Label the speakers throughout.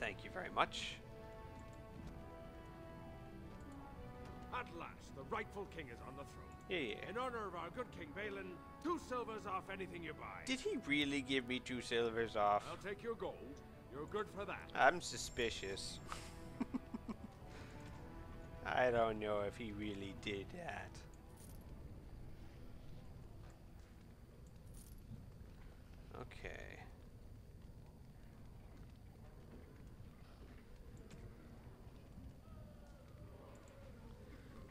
Speaker 1: Thank you very much.
Speaker 2: At last, the rightful king is on the throne.
Speaker 1: Yeah.
Speaker 2: In honor of our good King Balin, 2 silvers off anything you buy.
Speaker 1: Did he really give me 2 silvers off?
Speaker 2: I'll take your gold. You're good for that.
Speaker 1: I'm suspicious. I don't know if he really did that. Okay.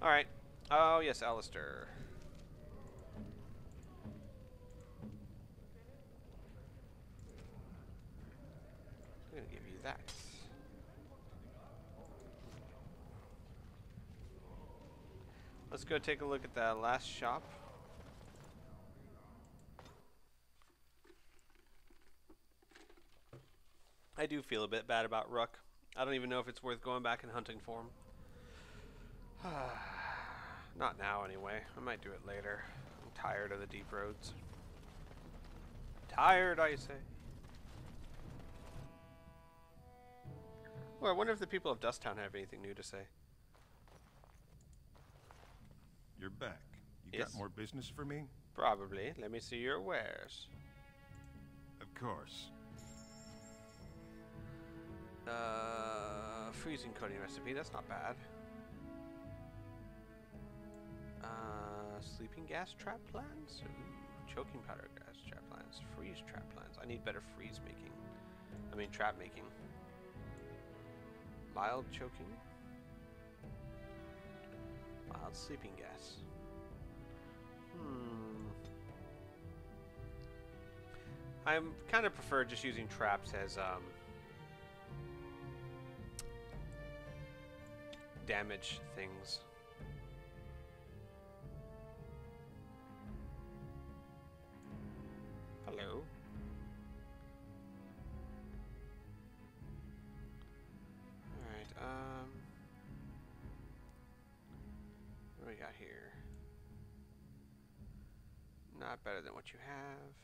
Speaker 1: Alright. Oh, yes, Alistair. I'm gonna give you that. Let's go take a look at that last shop. I do feel a bit bad about Ruck. I don't even know if it's worth going back and hunting for him. Not now, anyway. I might do it later. I'm tired of the deep roads. Tired, I say. Well, I wonder if the people of Dusttown have anything new to say.
Speaker 3: You're back. You
Speaker 1: Yes.
Speaker 3: got more business for me?
Speaker 1: Probably. Let me see your wares.
Speaker 3: Of course.
Speaker 1: Freezing coating recipe. That's not bad. Sleeping gas trap plans? Ooh, choking powder gas trap plans. Freeze trap plans. I need better freeze making. I mean trap making. Mild choking. Mild sleeping gas. I kind of prefer just using traps as damage things. Hello. Alright, what do we got here? Not better than what you have.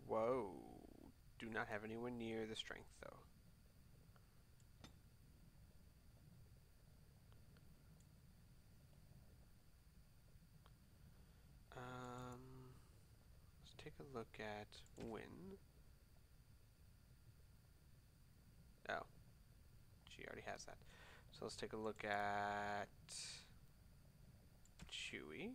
Speaker 1: Whoa. Do not have anywhere near the strength, though. Let's take a look at Win. Oh. She already has that. So let's take a look at Chewy.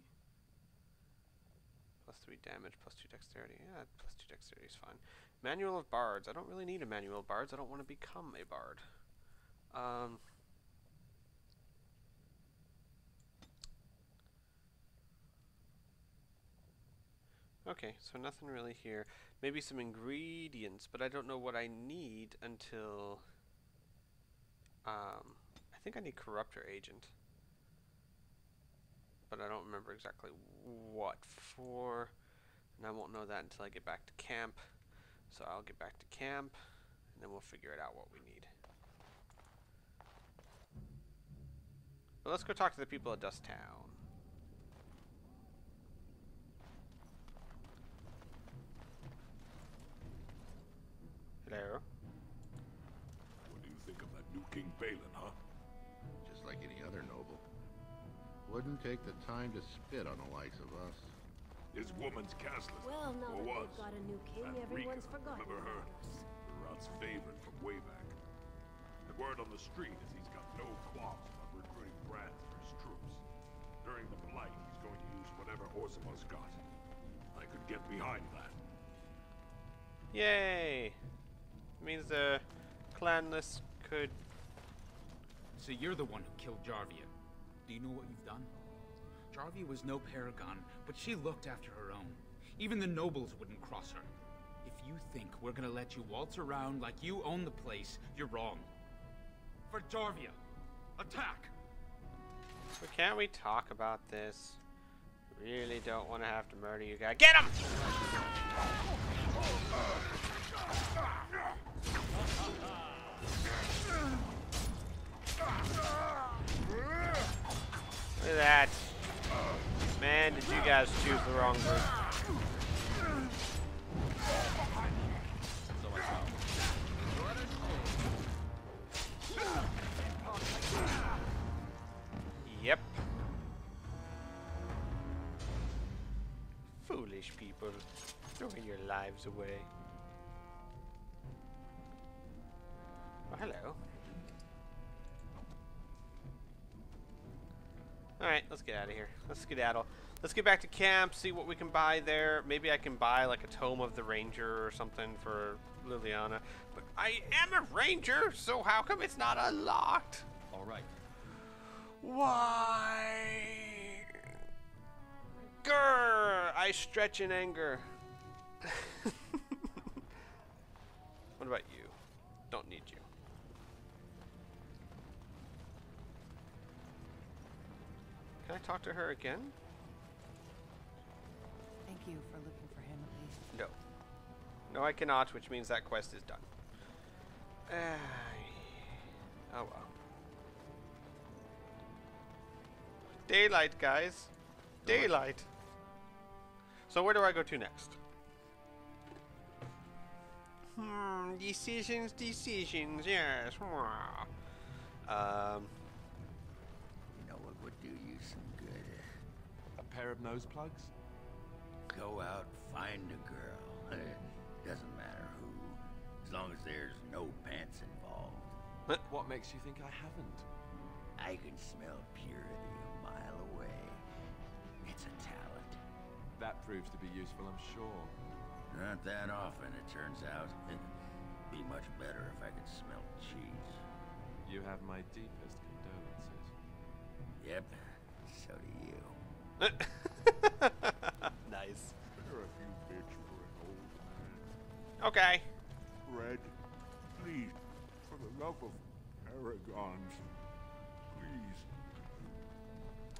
Speaker 1: Plus 3 damage, plus 2 dexterity. Yeah, plus 2 dexterity is fine. Manual of Bards. I don't really need a Manual of Bards. I don't want to become a Bard. Okay, so nothing really here. Maybe some ingredients, but I don't know what I need until... I think I need Corruptor Agent. But I don't remember exactly what for. And I won't know that until I get back to camp. So I'll get back to camp, and then we'll figure it out what we need. But let's go talk to the people of Dusttown. Hello?
Speaker 4: What do you think of that new King Balin, huh?
Speaker 5: Just like any other noble. Wouldn't take the time to spit on the likes of us.
Speaker 4: His woman's castless.
Speaker 6: Well, now
Speaker 4: or
Speaker 6: that
Speaker 4: was.
Speaker 6: they've got a new king,
Speaker 4: That
Speaker 6: everyone's
Speaker 4: Rika,
Speaker 6: forgotten
Speaker 4: remember her?
Speaker 6: about us.
Speaker 4: Rod's favorite from way back. The word on the street is he's got no qualms about recruiting brats for his troops. During the Blight, he's going to use whatever Orsima's got. I could get behind that.
Speaker 1: Yay! Means the clanless could...
Speaker 7: So you're the one who killed Jarvia. Do you know what you've done? Jarvia was no paragon, but she looked after her own. Even the nobles wouldn't cross her. If you think we're gonna let you waltz around like you own the place, you're wrong. For Jarvia, attack!
Speaker 1: But can't we talk about this? Really don't want to have to murder you guys. Get him! Look at that. Man, did you guys choose the wrong group. foolish people throwing your lives away. Oh, hello. Alright, let's get out of here. Let's skedaddle. Let's get back to camp, see what we can buy there. Maybe I can buy like a Tome of the Ranger or something for Liliana. But I am a ranger, so how come it's not unlocked?
Speaker 2: Alright.
Speaker 1: Why? Grr! I stretch in anger. What about you? Don't need you. Can I talk to her again?
Speaker 6: Thank you for looking for him at least.
Speaker 1: No. No, I cannot, which means that quest is done. Oh well. Daylight, guys. Daylight. So where do I go to next? Decisions, yes.
Speaker 5: You know what would do you some good?
Speaker 2: A pair of nose plugs?
Speaker 5: Go out, find a girl. Doesn't matter who, as long as there's no pants involved.
Speaker 2: What makes you think I haven't?
Speaker 5: I can smell purity a mile away. It's a talent.
Speaker 2: That proves to be useful, I'm sure.
Speaker 5: Not that often, it turns out. Be much better if I could smell cheese.
Speaker 2: You have my deepest condolences.
Speaker 5: Yep, so do you.
Speaker 1: Nice.
Speaker 4: There are a few bits for an old man.
Speaker 1: Okay.
Speaker 4: Red, please, for the love of paragons, please.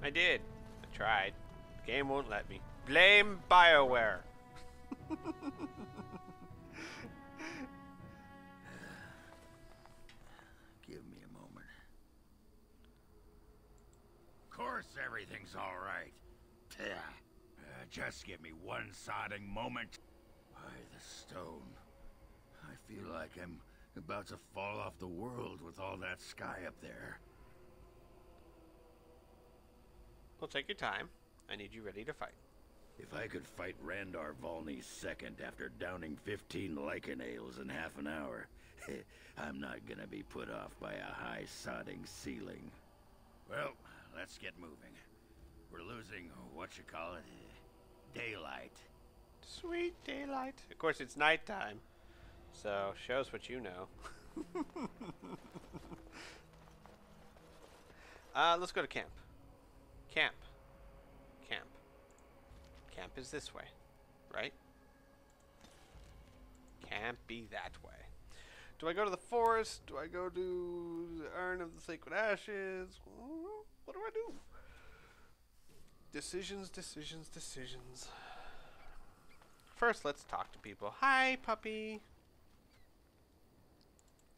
Speaker 1: I did. I tried. The game won't let me. Blame BioWare.
Speaker 5: Give me a moment. Of course everything's all right. Just give me one sodding moment. By the stone. I feel like I'm about to fall off the world with all that sky up there.
Speaker 1: Well, take your time. I need you ready to fight.
Speaker 5: If I could fight Randar Volney's second after downing 15 lichen ales in half an hour, I'm not gonna be put off by a high sodding ceiling. Well, let's get moving. We're losing, daylight.
Speaker 1: Sweet daylight. Of course, it's nighttime. So, shows what you know. Let's go to camp. Camp. Camp. Camp is this way, right? Can't be that way. Do I go to the forest? Do I go to the Urn of the Sacred Ashes? What do I do? Decisions, decisions, decisions. First, let's talk to people. Hi, puppy.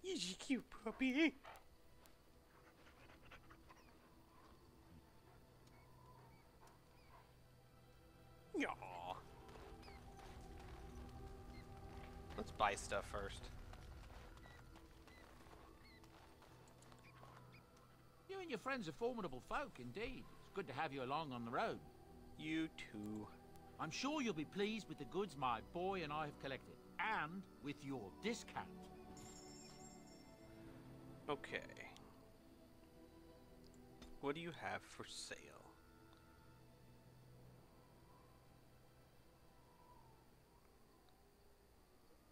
Speaker 1: Is you cute, puppy? Aww. Let's buy stuff first.
Speaker 8: You and your friends are formidable folk, indeed. It's good to have you along on the road.
Speaker 1: You too.
Speaker 8: I'm sure you'll be pleased with the goods my boy and I have collected, and with your discount.
Speaker 1: Okay. What do you have for sale?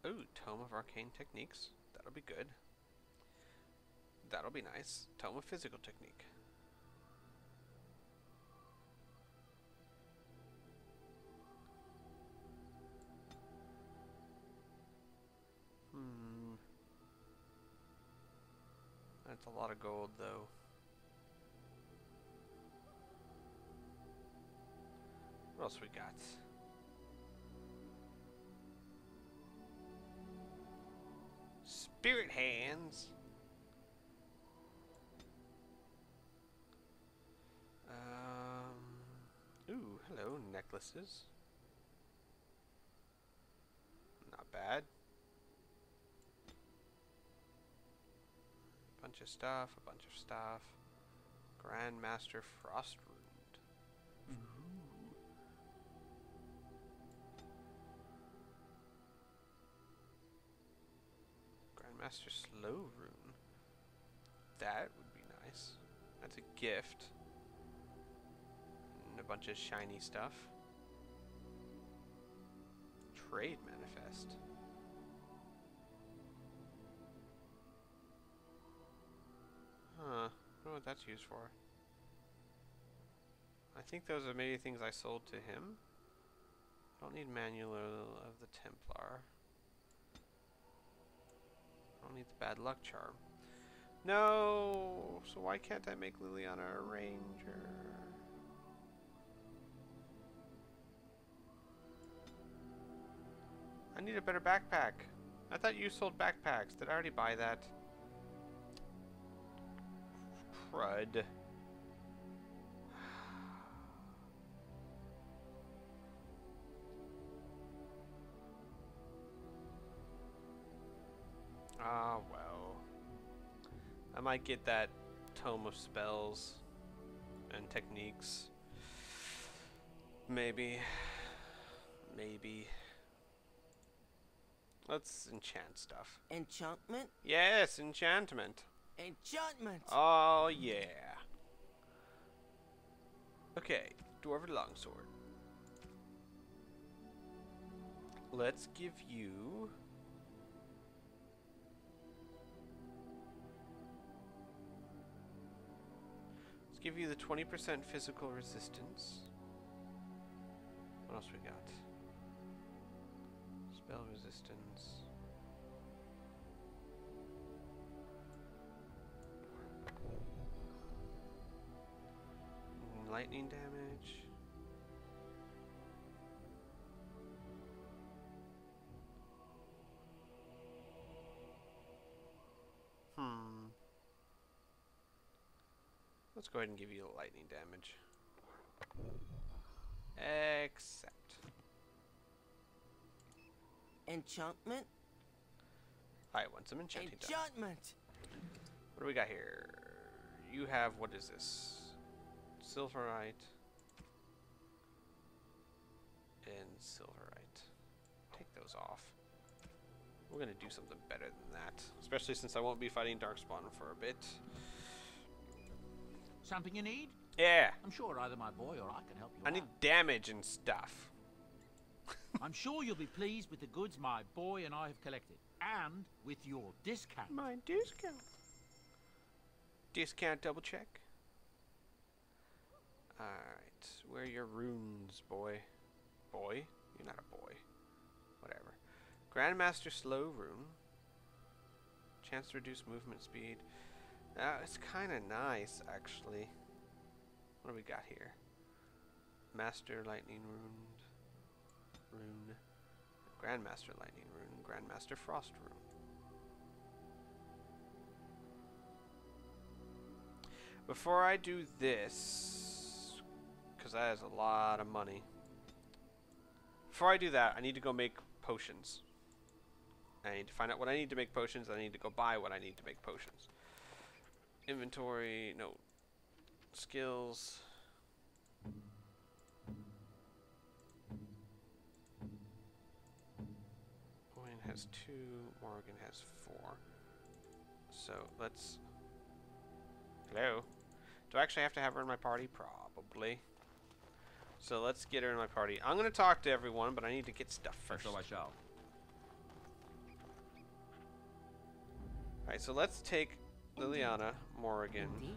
Speaker 1: Ooh, Tome of Arcane Techniques. That'll be good. That'll be nice. Tome of Physical Technique. That's a lot of gold, though. What else we got? Spirit hands. Ooh, hello, necklaces. Not bad. Bunch of stuff, a bunch of stuff. Grandmaster Frost Rune. Grandmaster Slow Rune. That would be nice. That's a gift. And a bunch of shiny stuff. Trade manifest. Huh. I don't know what that's used for. I think those are maybe things I sold to him. I don't need Manual of the Templar. I don't need the Bad Luck Charm. No! So why can't I make Liliana a ranger? I need a better backpack. I thought you sold backpacks. Did I already buy that? Crud. Ah, well. I might get that Tome of Spells and Techniques. Maybe. Maybe. Let's enchant stuff.
Speaker 9: Enchantment?
Speaker 1: Yes, enchantment.
Speaker 9: Enchantment!
Speaker 1: Oh, yeah. Okay, Dwarven Longsword. Let's give you... Let's give you the 20% physical resistance. What else we got? Spell resistance. Lightning damage. Let's go ahead and give you lightning damage. Accept.
Speaker 9: Enchantment?
Speaker 1: I want some enchanting done.
Speaker 9: Enchantment!
Speaker 1: What do we got here? You have, what is this? Silverite. And Silverite. Take those off. We're gonna do something better than that. Especially since I won't be fighting Darkspawn for a bit.
Speaker 8: Something you need?
Speaker 1: Yeah.
Speaker 8: I'm sure either my boy or I can help you
Speaker 1: I
Speaker 8: out.
Speaker 1: need damage and stuff.
Speaker 8: I'm sure you'll be pleased with the goods my boy and I have collected. And with your discount.
Speaker 1: My discount. Discount double check. Alright. Where are your runes, boy? Boy? You're not a boy. Whatever. Grandmaster Slow Rune. Chance to reduce movement speed. It's kind of nice, actually. What do we got here? Master Lightning Rune. Grandmaster Lightning Rune. Grandmaster Frost Rune. Before I do this, because that is a lot of money. Before I do that, I need to go make potions. I need to find out what I need to make potions. I need to go buy what I need to make potions. Inventory, no. Skills. Owen has 2, Morgan has 4. So let's... Hello? Do I actually have to have her in my party? Probably. So let's get her in my party. I'm going to talk to everyone, but I need to get stuff first.
Speaker 10: So I shall.
Speaker 1: Alright, so let's take Liliana, Morrigan.
Speaker 9: Indeed.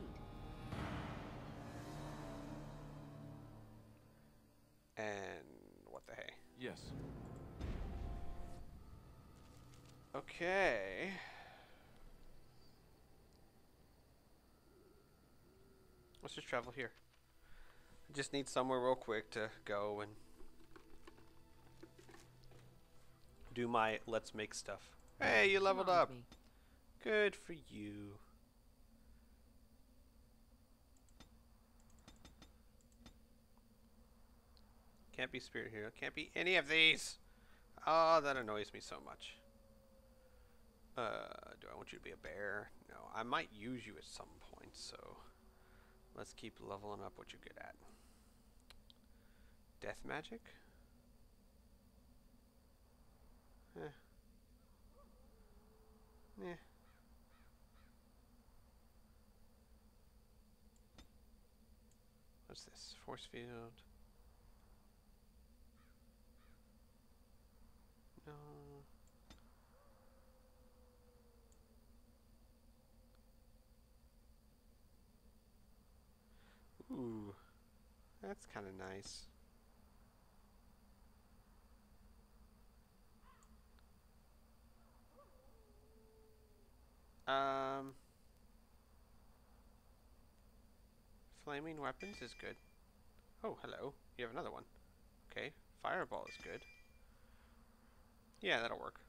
Speaker 1: And what the hey?
Speaker 10: Yes.
Speaker 1: Okay. Let's just travel here. I just need somewhere real quick to go and do my let's make stuff. Hey, you leveled up. Good for you. Can't be spirit hero. Can't be any of these. Oh, that annoys me so much. Do I want you to be a bear? No, I might use you at some point, so let's keep leveling up what you're good at. Death magic? Eh. What's this? Force field. No. Ooh. That's kind of nice. Flaming weapons is good. Oh, hello. You have another one. Okay. Fireball is good. Yeah, that'll work.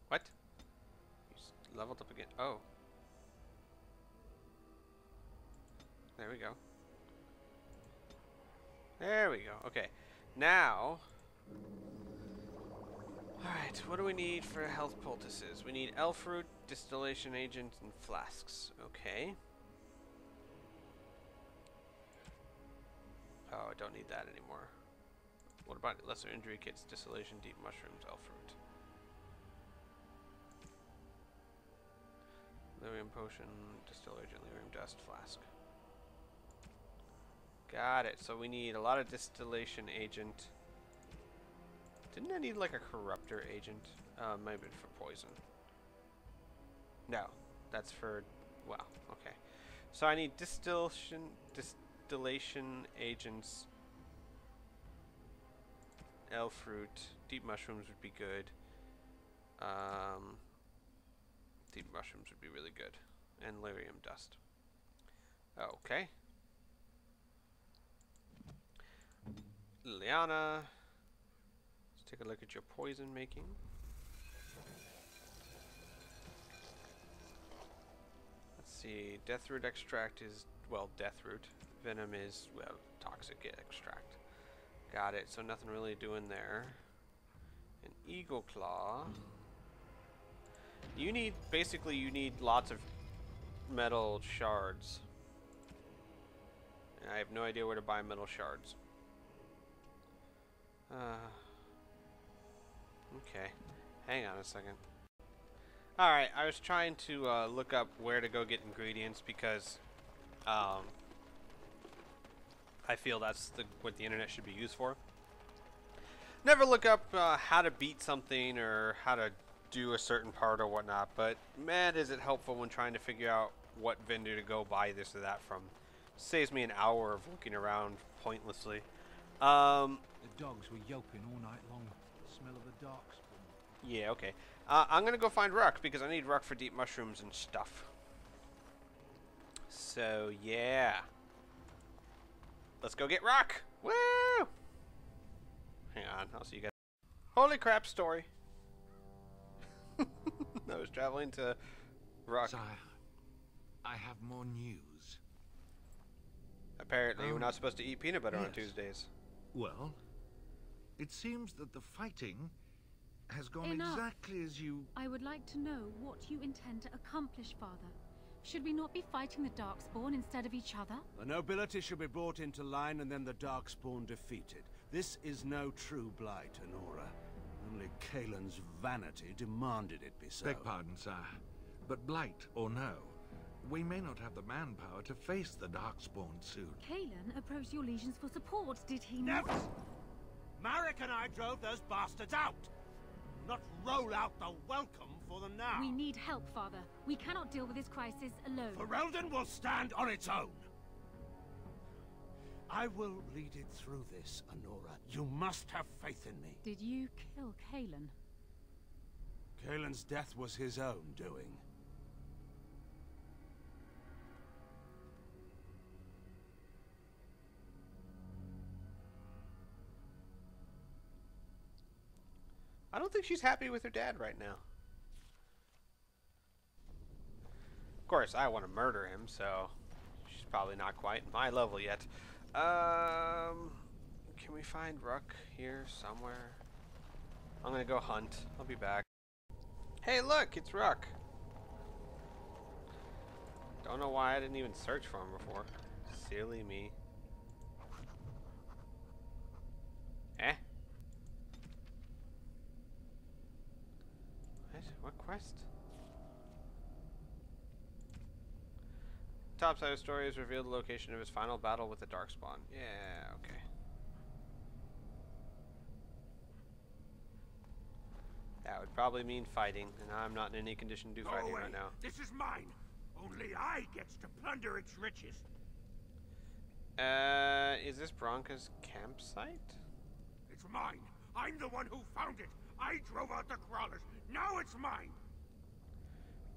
Speaker 1: What? You leveled up again. Oh. There we go. There we go. Okay. Now... Alright, what do we need for health poultices? We need elf root, distillation agent, and flasks. Okay. Oh, I don't need that anymore. What about lesser injury kits, distillation, deep mushrooms, elf root? Lyrium potion, distill agent, lyrium dust, flask. Got it. So we need a lot of distillation agent. Didn't I need like a corruptor agent? Maybe for poison. No, that's for, well, okay. So I need distillation agents, elf fruit, deep mushrooms would be good. Deep mushrooms would be really good, and lyrium dust. Okay. Liliana. Take a look at your poison making. Let's see. Death root extract is, well, death root. Venom is, well, toxic extract. Got it. So nothing really doing there. An eagle claw. You need, basically, you need lots of metal shards. And I have no idea where to buy metal shards. Okay, hang on a second. Alright, I was trying to look up where to go get ingredients because I feel that's what the internet should be used for. Never look up how to beat something or how to do a certain part or whatnot, but man, is it helpful when trying to figure out what vendor to go buy this or that from. Saves me an hour of looking around pointlessly.
Speaker 2: The dogs were yelping all night long. Smell of the dark spawn.
Speaker 1: Yeah, okay. I'm gonna go find Ruck because I need Ruck for deep mushrooms and stuff. So yeah, let's go get Ruck. Woo! Hang on, I'll see you guys. Holy crap! Story. I was traveling to Ruck.
Speaker 2: Sire, I have more news.
Speaker 1: Apparently, we're not supposed to eat peanut butter on Tuesdays.
Speaker 10: Well, it seems that the fighting has gone
Speaker 11: Enough.
Speaker 10: exactly as you...
Speaker 11: I would like to know what you intend to accomplish, Father. Should we not be fighting the Darkspawn instead of each other?
Speaker 2: The nobility should be brought into line and then the Darkspawn defeated. This is no true blight, Honora. Only Kaelin's vanity demanded it be so.
Speaker 10: Beg pardon, sire. But blight or no, we may not have the manpower to face the Darkspawn soon.
Speaker 11: Kaelin approached your legions for support, did he
Speaker 8: Never!
Speaker 11: not?
Speaker 8: Marek and I drove those bastards out! Not roll out the welcome for them now!
Speaker 11: We need help, Father. We cannot deal with this crisis alone.
Speaker 8: Ferelden will stand on its own! I will lead it through this, Honora. You must have faith in me.
Speaker 11: Did you kill Kaelin?
Speaker 2: Kaelin's death was his own doing.
Speaker 1: I don't think she's happy with her dad right now. Of course, I want to murder him, so she's probably not quite my level yet. Can we find Ruck here somewhere? I'm gonna go hunt. I'll be back. Hey, look, it's Ruck. Don't know why I didn't even search for him before. Silly me. Eh? What quest? Top side of the story has revealed the location of his final battle with the Darkspawn. Yeah, okay. That would probably mean fighting, and I'm not in any condition to do fighting right now.
Speaker 4: This is mine. Only I gets to plunder its riches.
Speaker 1: Is this Bronca's campsite?
Speaker 4: It's mine. I'm the one who found it. I drove out the crawlers. Now it's mine.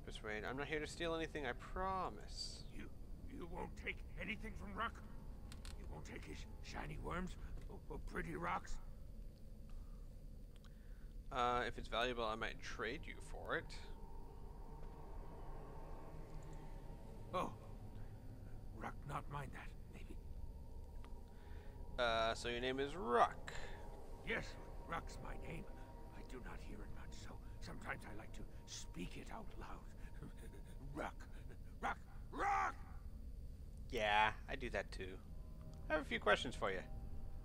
Speaker 1: Persuade. I'm not here to steal anything, I promise.
Speaker 4: You won't take anything from Ruck? You won't take his shiny worms or pretty rocks?
Speaker 1: If it's valuable, I might trade you for it.
Speaker 4: Oh. Ruck not mind that, maybe.
Speaker 1: So your name is Ruck.
Speaker 4: Yes, Ruck's my name. I do not hear it much, so sometimes I like to speak it out loud. Ruck. Ruck. Ruck!
Speaker 1: Yeah, I do that too. I have a few questions for you.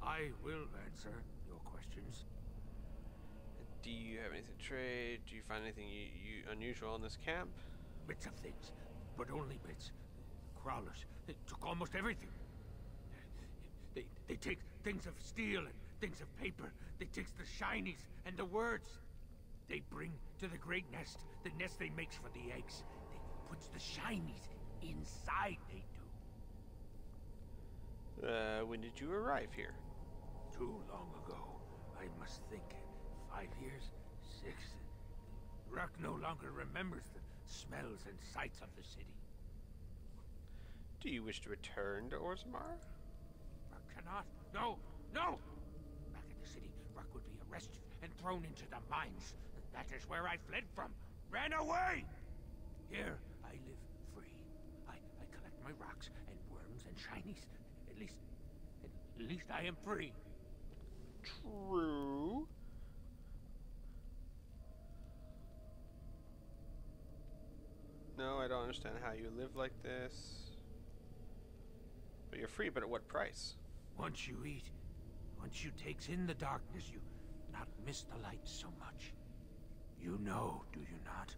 Speaker 4: I will answer your questions.
Speaker 1: Do you have anything to trade? Do you find anything unusual in this camp?
Speaker 4: Bits of things, but only bits. Crawlers. They took almost everything. They take things of steel and things of paper. They takes the shinies and the words. They bring to the great nest, the nest they makes for the eggs. They puts the shinies inside, they do.
Speaker 1: When did you arrive here?
Speaker 4: Too long ago. I must think. 5 years? 6? Ruck no longer remembers the smells and sights of the city.
Speaker 1: Do you wish to return to Orzammar?
Speaker 4: Ruck cannot. No! No! Back in the city, Ruck would be arrested and thrown into the mines. That is where I fled from. Ran away! Here, I live free. I collect my rocks and worms and shinies. At least I am free.
Speaker 1: True. No, I don't understand how you live like this. But you're free, but at what price?
Speaker 4: Once you eat, once you takes in the darkness, you not miss the light so much. You know, do you not?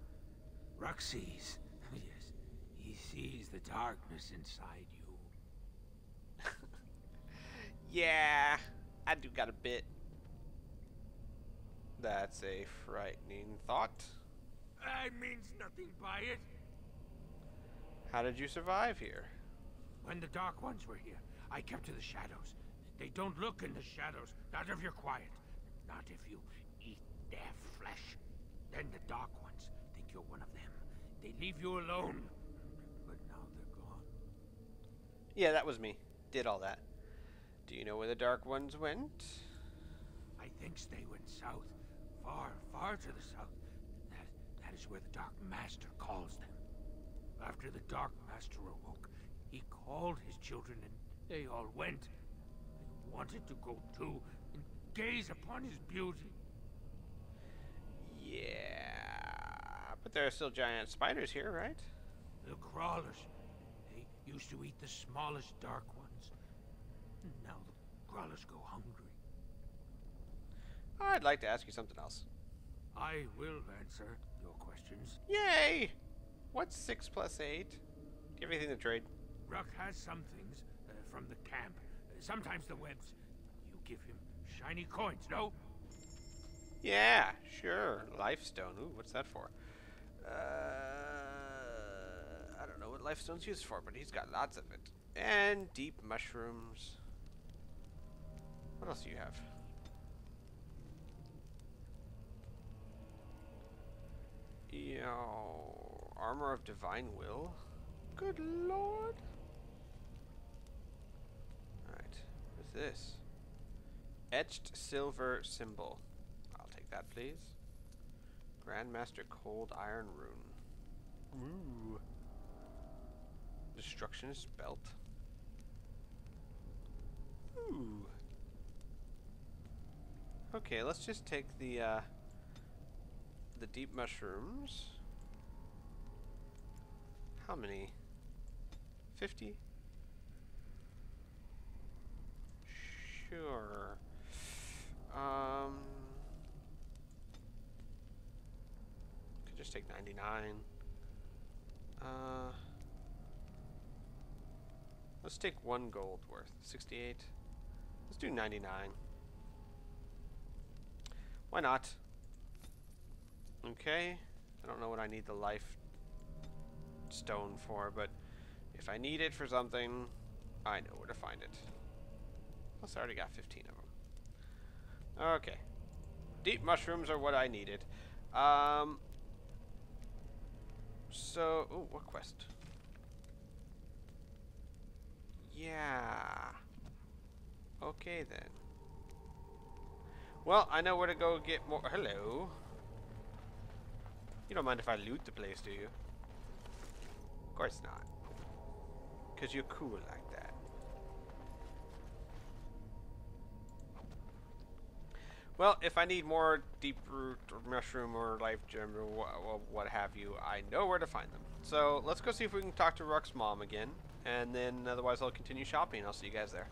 Speaker 4: Ruck sees. Yes, he sees the darkness inside you.
Speaker 1: Yeah, I do got a bit. That's a frightening thought.
Speaker 4: I means nothing by it.
Speaker 1: How did you survive here?
Speaker 4: When the Dark Ones were here, I kept to the shadows. They don't look in the shadows, not if you're quiet. Not if you eat their flesh. Then the Dark Ones think you're one of them. They leave you alone. But now they're gone.
Speaker 1: Yeah, that was me. Did all that. Do you know where the Dark Ones went?
Speaker 4: I think they went south. Far, far to the south. That is where the Dark Master calls them. After the Dark Master awoke, he called his children and they all went. They wanted to go too and gaze upon his beauty.
Speaker 1: Yeah, but there are still giant spiders here, right?
Speaker 4: The crawlers. They used to eat the smallest dark ones. Now the crawlers go hungry.
Speaker 1: I'd like to ask you something else.
Speaker 4: I will answer your questions.
Speaker 1: Yay! What's 6 plus 8? Do you have anything to trade?
Speaker 4: Ruck has some things from the camp. Sometimes the webs. You give him shiny coins, no?
Speaker 1: Yeah, sure. Lifestone. Ooh, what's that for? I don't know what Lifestone's used for, but he's got lots of it. And deep mushrooms. What else do you have? Yo, armor of divine will. Good lord. Alright, what's this? Etched silver symbol. I'll take that, please. Grandmaster cold iron rune. Ooh. Destructionist belt. Ooh. Okay, let's just take the deep mushrooms. How many? 50? Sure. Could 99. Let's take 1 gold worth. 68. Let's do 99. Why not? Okay. I don't know what I need the life stone for, but if I need it for something, I know where to find it. Plus, I already got 15 of them. Okay. Deep mushrooms are what I needed. So, ooh, what quest? Yeah. Okay then. Well, I know where to go get more. Hello. You don't mind if I loot the place, do you? Of course not. Because you're cool like that. Well, if I need more deep root or mushroom or life gem or what have you, I know where to find them. So let's go see if we can talk to Ruck's mom again, and then otherwise I'll continue shopping. I'll see you guys there.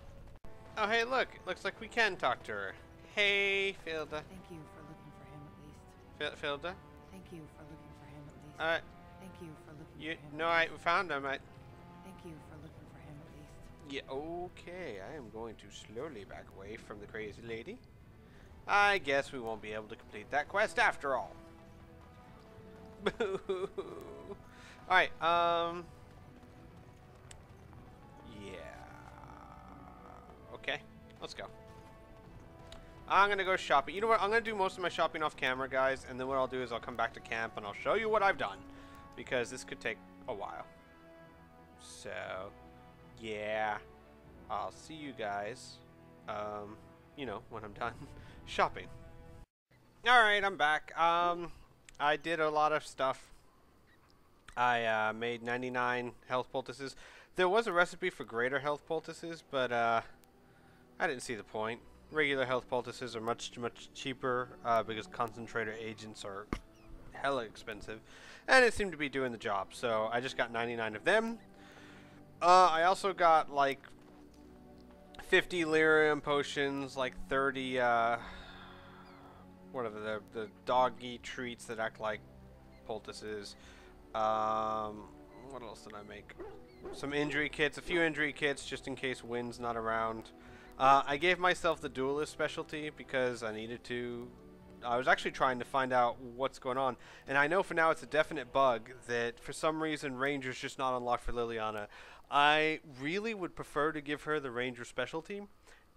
Speaker 1: Oh, hey, look! It looks like we can talk to her. Hey, Filda.
Speaker 6: Thank you for looking for him at least.
Speaker 1: Filda?
Speaker 6: Thank you for looking for him at least. Thank you for looking for him.
Speaker 1: No, I found him.
Speaker 6: Thank you for looking for him at least.
Speaker 1: Yeah, okay. I am going to slowly back away from the crazy lady. I guess we won't be able to complete that quest after all. Boo! Alright, yeah. Okay, let's go. I'm gonna go shopping. You know what? I'm gonna do most of my shopping off camera, guys, and then what I'll do is I'll come back to camp and I'll show you what I've done. Because this could take a while. So, yeah. I'll see you guys, you know, when I'm done shopping. Alright, I'm back. I did a lot of stuff. I made 99 health poultices. There was a recipe for greater health poultices, but I didn't see the point. Regular health poultices are much cheaper because concentrator agents are hella expensive, and it seemed to be doing the job. So I just got 99 of them. I also got like 50 lyrium potions, like 30 whatever the doggy treats that act like poultices. What else did I make? Some injury kits, a few injury kits just in case Wynn's not around. I gave myself the duelist specialty because I needed to. I was actually trying to find out what's going on, and I know for now it's a definite bug that for some reason Ranger's just not unlocked for Liliana. I really would prefer to give her the Ranger specialty,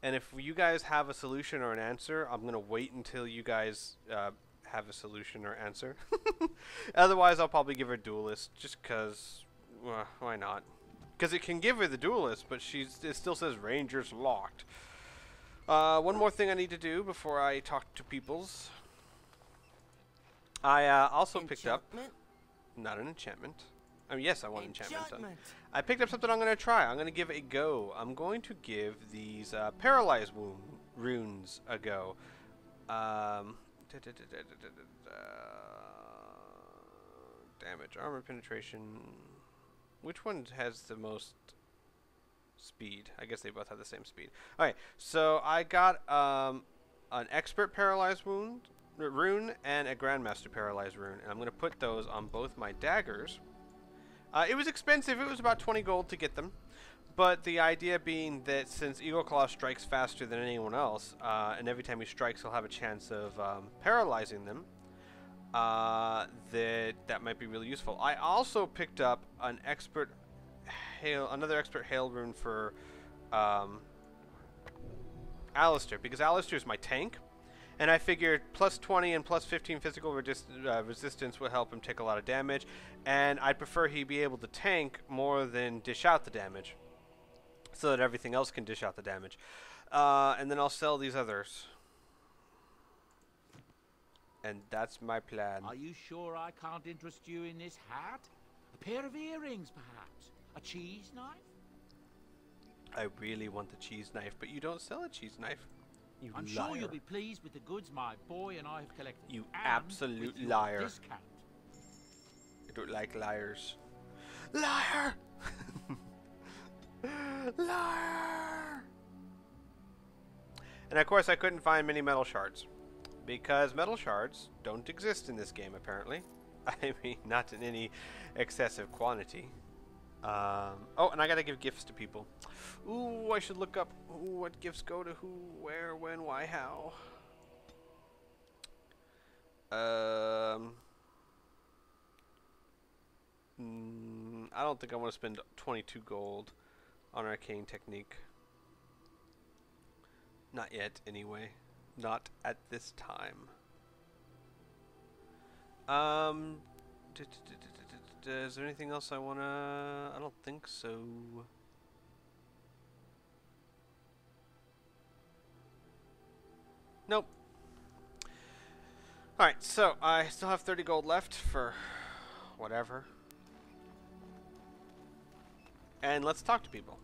Speaker 1: and if you guys have a solution or an answer, I'm gonna wait until you guys have a solution or answer. Otherwise, I'll probably give her duelist just because. Why not? Because it can give her the duelist, but it still says Ranger's locked. One more thing I need to do before I talk to peoples. I also picked up. Not an enchantment. I mean, yes, I want enchantment. I picked up something I'm going to try. I'm going to give it a go. I'm going to give these paralyzed wound runes a go. Damage, armor penetration. Which one has the most speed? I guess they both have the same speed. Alright, so I got an expert paralyzed rune and a grandmaster paralyzed rune. And I'm going to put those on both my daggers. It was expensive. It was about 20 gold to get them. But the idea being that since Eagle Claw strikes faster than anyone else, and every time he strikes he'll have a chance of paralyzing them, that might be really useful. I also picked up an another expert hail rune for Alistair, because Alistair is my tank, and I figured plus 20 and plus 15 physical resistance would help him take a lot of damage, and I'd prefer he be able to tank more than dish out the damage, so that everything else can dish out the damage. And then I'll sell these others. And that's my plan.
Speaker 8: Are you sure I can't interest you in this hat? A pair of earrings, perhaps? A cheese knife?
Speaker 1: I really want the cheese knife, but you don't sell a cheese knife. You
Speaker 8: I'm
Speaker 1: liar.
Speaker 8: sure you'll be pleased with the goods my boy and I have collected.
Speaker 1: You
Speaker 8: and
Speaker 1: absolute
Speaker 8: with your
Speaker 1: liar.
Speaker 8: Discount.
Speaker 1: I don't like liars. Liar! Liar! And of course I couldn't find many metal shards. Because metal shards don't exist in this game, apparently. I mean, not in any excessive quantity. Oh, and I gotta give gifts to people. Ooh, I should look up what gifts go to who, where, when, why, how. I don't think I want to spend 22 gold on Arcane Technique. Not yet, anyway. Not at this time. Is there anything else I wanna... I don't think so. Nope. Alright, so I still have 30 gold left for whatever. And let's talk to people.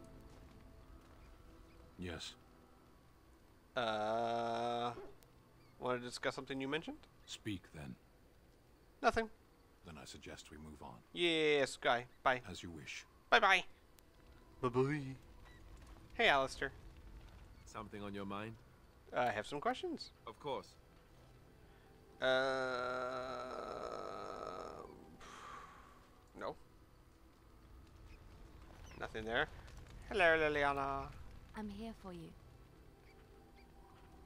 Speaker 10: Yes.
Speaker 1: Want to discuss something you mentioned?
Speaker 10: Speak, then.
Speaker 1: Nothing.
Speaker 10: Then I suggest we move on.
Speaker 1: Yes, guy. Bye.
Speaker 10: As you wish.
Speaker 1: Bye-bye. Bye-bye. Hey, Alistair.
Speaker 12: Something on your mind?
Speaker 1: I have some questions.
Speaker 12: Of course.
Speaker 1: No. Nothing there. Hello, Liliana.
Speaker 6: I'm here for you.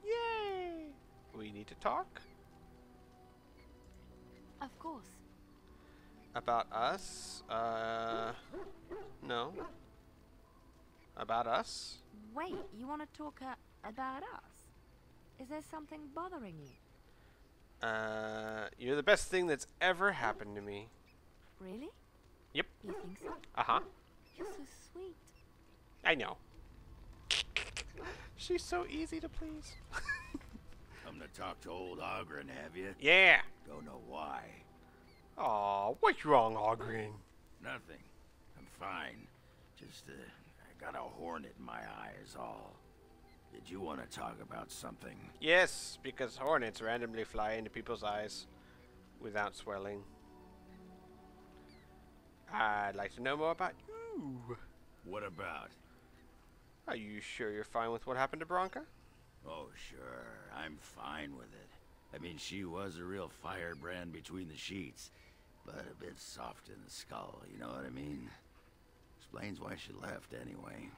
Speaker 1: Yay! We need to talk?
Speaker 6: Of course.
Speaker 1: About us? No. About us?
Speaker 6: Wait, you want to talk about us? Is there something bothering you?
Speaker 1: You're the best thing that's ever happened to me.
Speaker 6: Really?
Speaker 1: Yep.
Speaker 6: You think so?
Speaker 1: Uh-huh.
Speaker 6: You're so sweet.
Speaker 1: I know. She's so easy to please.
Speaker 5: Come to talk to old Ogren, have you?
Speaker 1: Yeah.
Speaker 5: Don't know why.
Speaker 1: Aw, what's wrong, Ogren?
Speaker 5: Nothing. I'm fine. Just, I got a hornet in my eye is all. Did you want to talk about something?
Speaker 1: Yes, because hornets randomly fly into people's eyes without swelling. I'd like to know more about you.
Speaker 5: What about?
Speaker 1: Are you sure you're fine with what happened to Bronca?
Speaker 5: Oh, sure. I'm fine with it. I mean, she was a real firebrand between the sheets, but a bit soft in the skull, you know what I mean? Explains why she left, anyway.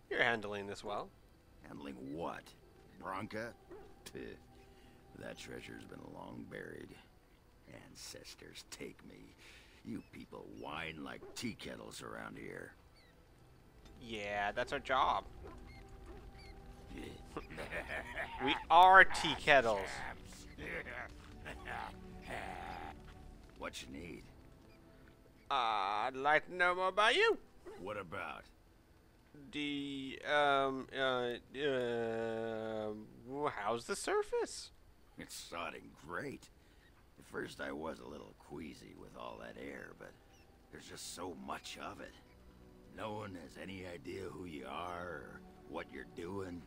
Speaker 1: You're handling this well.
Speaker 5: Handling what? Bronca? That treasure's been long buried. Ancestors take me. You people whine like tea kettles around here.
Speaker 1: Yeah, that's our job. We are tea kettles.
Speaker 5: What you need?
Speaker 1: I'd like to know more about you.
Speaker 5: What about?
Speaker 1: How's the surface?
Speaker 5: It's sodding great. At first I was a little queasy with all that air, but there's just so much of it. No one has any idea who you are or what you're doing.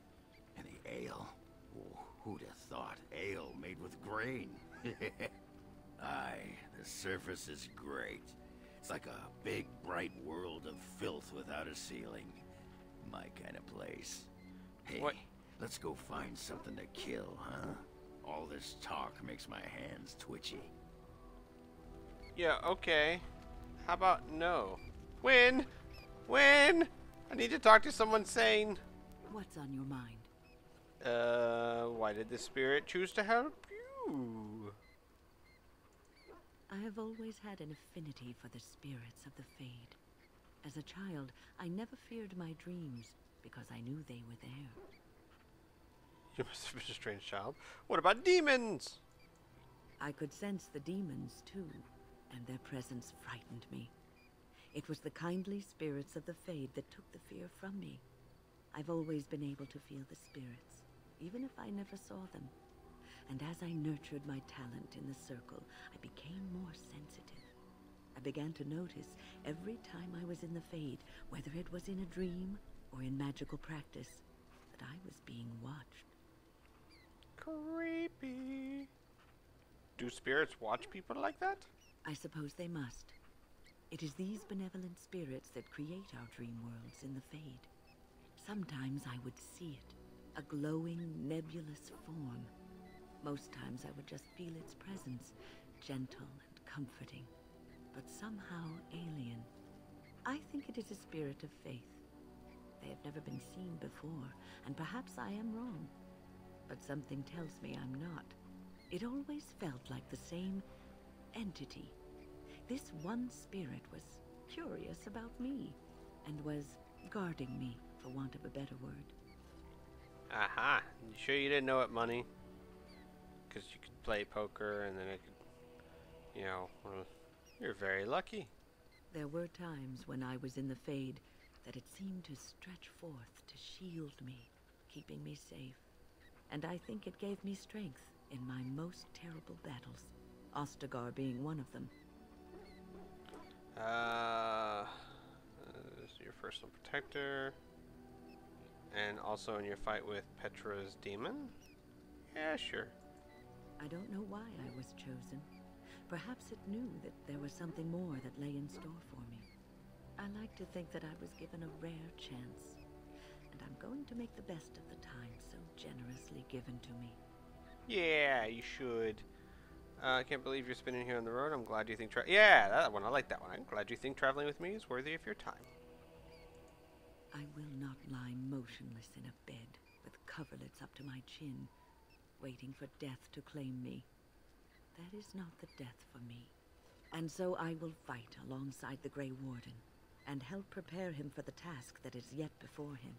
Speaker 5: And the ale. Oh, who'd have thought ale made with grain? Aye, the surface is great. It's like a big, bright world of filth without a ceiling. My kind of place. Hey,
Speaker 1: what?
Speaker 5: Let's go find something to kill, huh? All this talk makes my hands twitchy.
Speaker 1: Yeah, okay. How about no? When? When? I need to talk to someone sane.
Speaker 13: What's on your mind?
Speaker 1: Why did the spirit choose to help you?
Speaker 13: I have always had an affinity for the spirits of the Fade. As a child, I never feared my dreams because I knew they were there.
Speaker 1: You must have been a strange child. What about demons?
Speaker 13: I could sense the demons, too, and their presence frightened me. It was the kindly spirits of the Fade that took the fear from me. I've always been able to feel the spirits, even if I never saw them. And as I nurtured my talent in the circle, I became more sensitive. I began to notice every time I was in the Fade, whether it was in a dream or in magical practice, that I was being watched.
Speaker 1: Creepy. Do spirits watch people like that?
Speaker 13: I suppose they must. It is these benevolent spirits that create our dream worlds in the Fade. Sometimes I would see it, a glowing, nebulous form. Most times I would just feel its presence, gentle and comforting, but somehow alien. I think it is a spirit of faith. They have never been seen before, and perhaps I am wrong. But something tells me I'm not. It always felt like the same entity. This one spirit was curious about me, and was guarding me, for want of a better word.
Speaker 1: Aha. You sure you didn't know it, Money? Because you could play poker, and then it could, you know, well, you're very lucky.
Speaker 13: There were times when I was in the Fade that it seemed to stretch forth to shield me, keeping me safe. And I think it gave me strength in my most terrible battles, Ostagar being one of them.
Speaker 1: This is your personal protector. And also in your fight with Petra's demon? Yeah, sure.
Speaker 13: I don't know why I was chosen. Perhaps it knew that there was something more that lay in store for me. I like to think that I was given a rare chance, and I'm going to make the best of the time so generously given to me.
Speaker 1: Yeah, you should. I can't believe you're spinning here on the road. I'm glad you think yeah, that one. I like that one. I'm glad you think traveling with me is worthy of your time.
Speaker 13: I will not lie motionless in a bed with coverlets up to my chin, waiting for death to claim me. That is not the death for me. And so I will fight alongside the Grey Warden, and help prepare him for the task that is yet before him.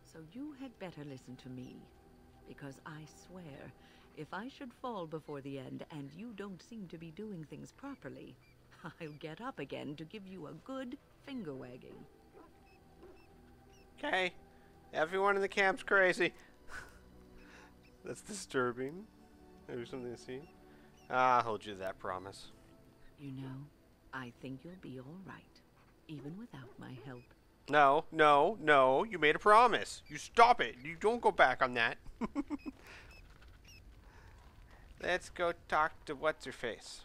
Speaker 13: So you had better listen to me, because I swear, if I should fall before the end and you don't seem to be doing things properly, I'll get up again to give you a good finger wagging.
Speaker 1: Okay. Everyone in the camp's crazy. That's disturbing. Maybe something to see. I'll hold you to that promise.
Speaker 13: You know, I think you'll be all right, even without my help.
Speaker 1: No, no, no. You made a promise. You stop it. You don't go back on that. Let's go talk to what's-her-face.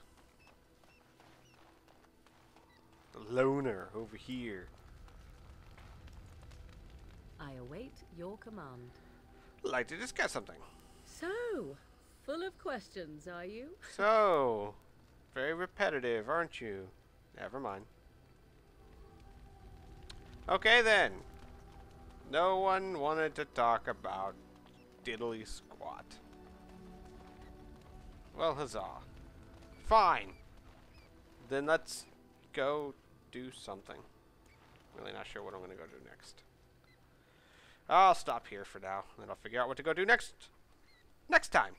Speaker 1: The loner over here.
Speaker 14: I await your command.
Speaker 1: Like to discuss something.
Speaker 14: So, full of questions, are you?
Speaker 1: So, very repetitive, aren't you? Never mind. Okay then. No one wanted to talk about diddly squat. Well, huzzah. Fine. Then let's go do something. Really not sure what I'm going to go do next. I'll stop here for now, and then I'll figure out what to go do next time.